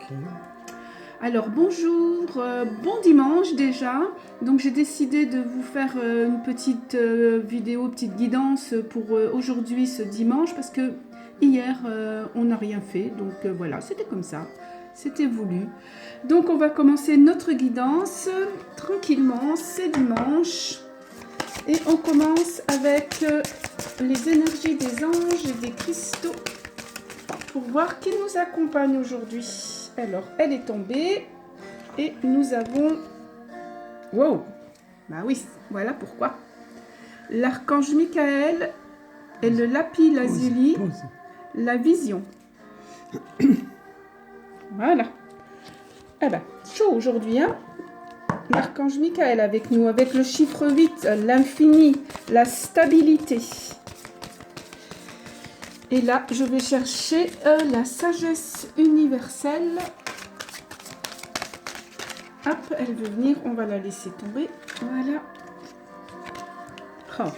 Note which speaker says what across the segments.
Speaker 1: Ok.
Speaker 2: Alors bonjour, bon dimanche déjà. Donc j'ai décidé de vous faire une petite vidéo, petite guidance pour aujourd'hui ce dimanche parce que hier on n'a rien fait. Donc voilà, c'était comme ça, c'était voulu. Donc on va commencer notre guidance tranquillement, c'est dimanche. Et on commence avec les énergies des anges et des cristaux pour voir qui nous accompagne aujourd'hui. Alors, elle est tombée et nous avons... Wow! Bah oui, voilà pourquoi. L'archange Michael et le lapis lazuli, la vision. Voilà. Eh ben, chaud aujourd'hui, hein? L'archange Michael avec nous, avec le chiffre 8, l'infini, la stabilité. Et là, je vais chercher la sagesse universelle. Hop, elle veut venir, on va la laisser tomber. Voilà. Oh.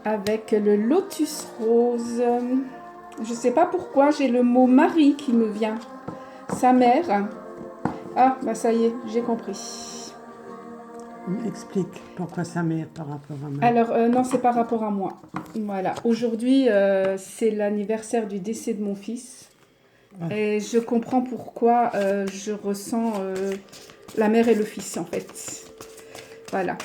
Speaker 2: Avec le lotus rose. Je ne sais pas pourquoi, j'ai le mot Marie qui me vient. Sa mère. Ah, bah ça y est, j'ai compris.
Speaker 1: Explique pourquoi sa mère par rapport à moi.
Speaker 2: Alors, non, c'est par rapport à moi. Voilà. Aujourd'hui, c'est l'anniversaire du décès de mon fils. Ah. Et je comprends pourquoi je ressens la mère et le fils, en fait. Voilà.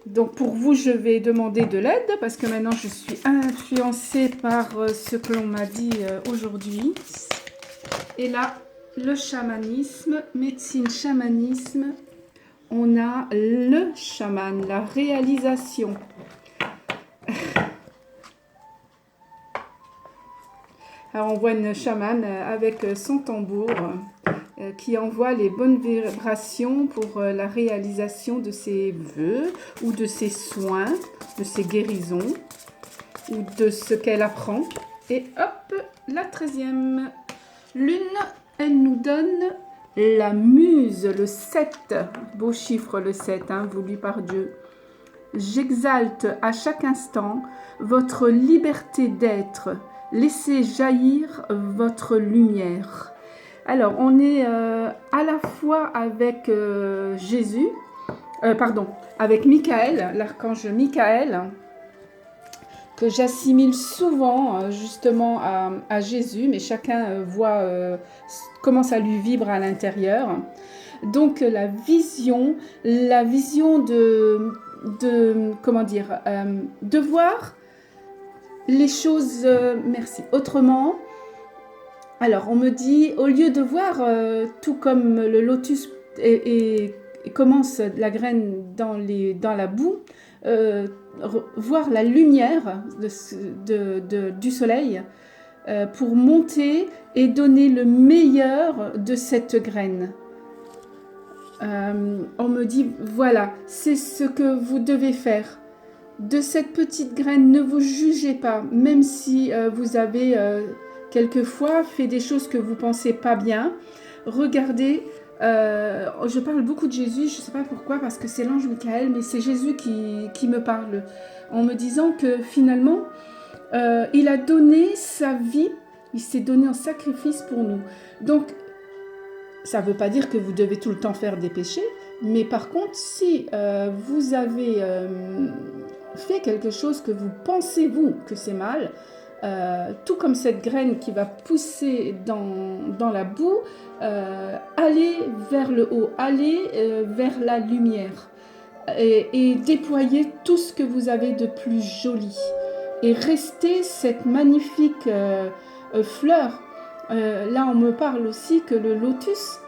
Speaker 2: Donc, pour vous, je vais demander de l'aide parce que maintenant, je suis influencée par ce que l'on m'a dit aujourd'hui. Et là, le chamanisme, médecine, chamanisme. On a le chaman, la réalisation. Alors, on voit une chamane avec son tambour qui envoie les bonnes vibrations pour la réalisation de ses vœux ou de ses soins, de ses guérisons ou de ce qu'elle apprend. Et hop, la 13e lune, elle nous donne la muse, le 7, beau chiffre le 7, hein, voulu par Dieu. J'exalte à chaque instant votre liberté d'être. Laissez jaillir votre lumière. Alors, on est à la fois avec Jésus, avec Michael, l'archange Michael, que j'assimile souvent justement à Jésus, mais chacun voit comment ça lui vibre à l'intérieur. Donc la vision de voir les choses, autrement. Alors on me dit, au lieu de voir tout comme le lotus et commence la graine dans la boue, voir la lumière du soleil pour monter et donner le meilleur de cette graine. On me dit, voilà, c'est ce que vous devez faire. De cette petite graine, ne vous jugez pas, même si vous avez quelquefois fait des choses que vous pensez pas bien. Regardez, je parle beaucoup de Jésus, je ne sais pas pourquoi, parce que c'est l'ange Michael, mais c'est Jésus qui me parle, en me disant que finalement, il a donné sa vie, il s'est donné en sacrifice pour nous. Donc, ça ne veut pas dire que vous devez tout le temps faire des péchés, mais par contre, si vous avez fait quelque chose que vous pensez, vous, que c'est mal, tout comme cette graine qui va pousser dans la boue, allez vers le haut, allez vers la lumière et déployez tout ce que vous avez de plus joli. Et restez cette magnifique fleur. Là, on me parle aussi que le lotus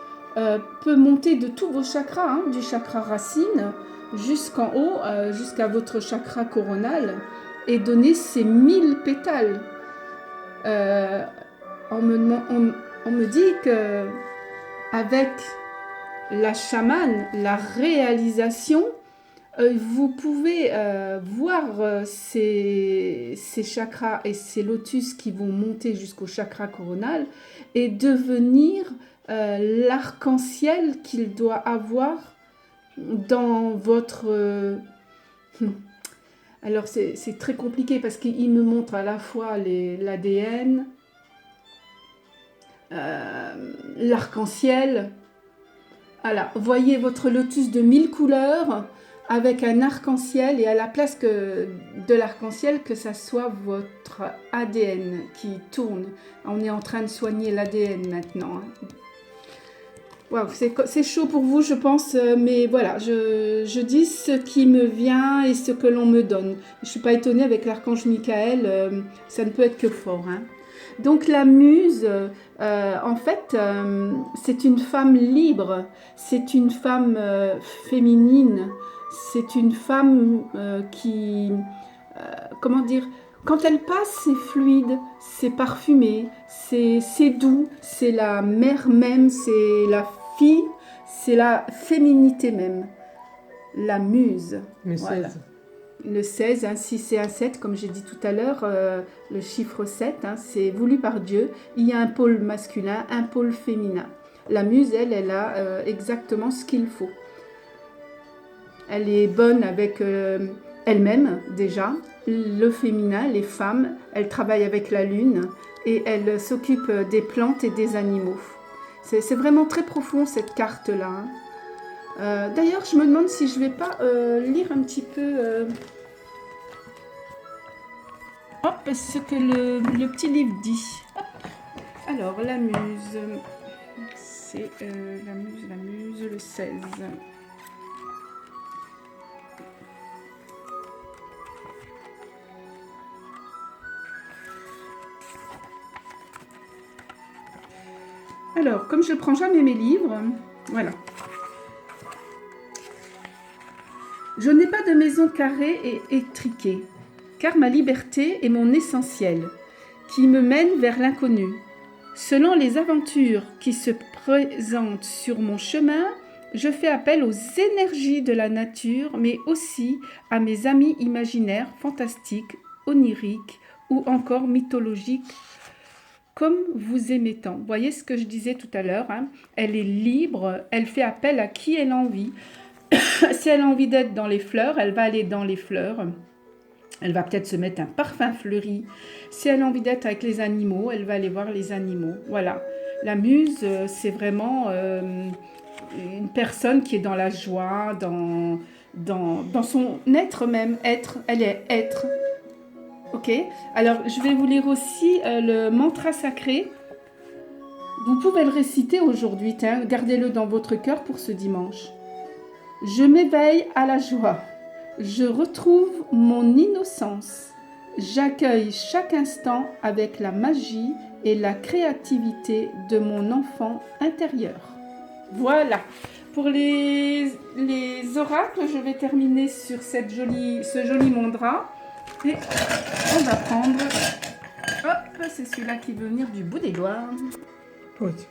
Speaker 2: peut monter de tous vos chakras, hein, du chakra racine jusqu'en haut, jusqu'à votre chakra coronal, et donner ces 1000 pétales. On me dit que avec la chamane, la réalisation, vous pouvez voir ces chakras et ces lotus qui vont monter jusqu'au chakra coronal et devenir l'arc-en-ciel qu'il doit avoir dans votre... Alors c'est très compliqué parce qu'il me montre à la fois l'ADN, l'arc-en-ciel. Voilà, voyez votre lotus de 1000 couleurs avec un arc-en-ciel et à la place de l'arc-en-ciel, que ça soit votre ADN qui tourne. On est en train de soigner l'ADN maintenant. Waouh, c'est chaud pour vous, je pense, mais voilà, je dis ce qui me vient et ce que l'on me donne. Je ne suis pas étonnée avec l'archange Michael, ça ne peut être que fort. Hein. Donc la muse, en fait, c'est une femme libre, c'est une femme féminine, c'est une femme qui, comment dire, quand elle passe, c'est fluide, c'est parfumé, c'est doux, c'est la mère même, c'est la fille, c'est la féminité même, la muse.
Speaker 1: Le
Speaker 2: voilà.
Speaker 1: 16.
Speaker 2: Le 16, hein, si c'est un 7, comme j'ai dit tout à l'heure, le chiffre 7, hein, c'est voulu par Dieu. Il y a un pôle masculin, un pôle féminin. La muse, elle a exactement ce qu'il faut. Elle est bonne avec elle-même déjà, le féminin, les femmes. Elle travaille avec la lune et elle s'occupe des plantes et des animaux. C'est vraiment très profond cette carte-là. Hein. D'ailleurs, je me demande si je ne vais pas lire un petit peu ce que le petit livre dit. Hop. Alors, la muse, c'est la muse, le 16. Alors, comme je ne prends jamais mes livres, voilà. Je n'ai pas de maison carrée et étriquée, car ma liberté est mon essentiel, qui me mène vers l'inconnu. Selon les aventures qui se présentent sur mon chemin, je fais appel aux énergies de la nature, mais aussi à mes amis imaginaires, fantastiques, oniriques ou encore mythologiques, comme vous aimez tant. Vous voyez ce que je disais tout à l'heure, hein? Elle est libre, elle fait appel à qui elle a envie. Si elle a envie d'être dans les fleurs, elle va aller dans les fleurs. Elle va peut-être se mettre un parfum fleuri. Si elle a envie d'être avec les animaux, elle va aller voir les animaux. Voilà. La muse, c'est vraiment une personne qui est dans la joie, dans son être même. Être, elle est être. Ok. Alors, je vais vous lire aussi le mantra sacré. Vous pouvez le réciter aujourd'hui. Gardez-le dans votre cœur pour ce dimanche. Je m'éveille à la joie. Je retrouve mon innocence. J'accueille chaque instant avec la magie et la créativité de mon enfant intérieur. Voilà. Pour les oracles, je vais terminer sur ce joli mandra. Et on va prendre... Hop, c'est celui-là qui veut venir du bout des doigts.
Speaker 1: Pose.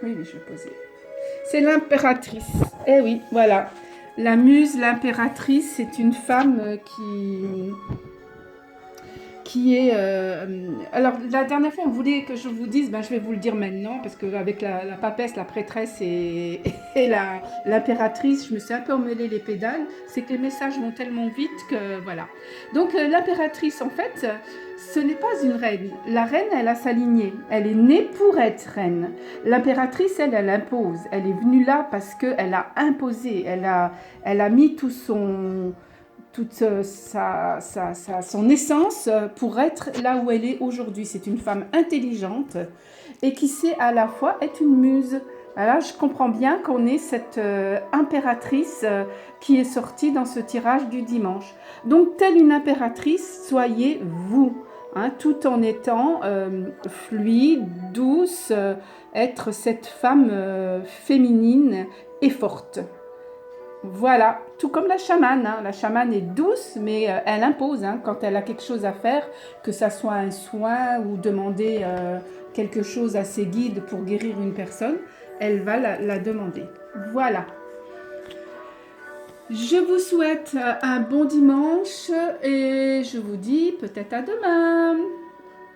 Speaker 2: Oui, je vais poser. C'est l'impératrice. Eh oui, voilà. La muse, l'impératrice, c'est une femme qui est... Alors, la dernière fois, on voulait que je vous dise, je vais vous le dire maintenant, parce qu'avec la papesse, la prêtresse et l'impératrice, je me suis un peu emmêlé les pédales. C'est que les messages vont tellement vite que... Voilà. Donc, l'impératrice, en fait, ce n'est pas une reine. La reine, elle a sa lignée. Elle est née pour être reine. L'impératrice, elle impose. Elle est venue là parce qu'elle a imposé. Elle a mis toute son essence pour être là où elle est aujourd'hui. C'est une femme intelligente et qui sait à la fois être une muse. Là, je comprends bien qu'on ait cette impératrice qui est sortie dans ce tirage du dimanche. Donc, telle une impératrice, soyez vous, hein, tout en étant fluide, douce, être cette femme féminine et forte. Voilà, tout comme la chamane. Hein. La chamane est douce, mais elle impose quand elle a quelque chose à faire, que ça soit un soin ou demander quelque chose à ses guides pour guérir une personne, elle va la demander. Voilà. Je vous souhaite un bon dimanche et je vous dis peut-être à demain.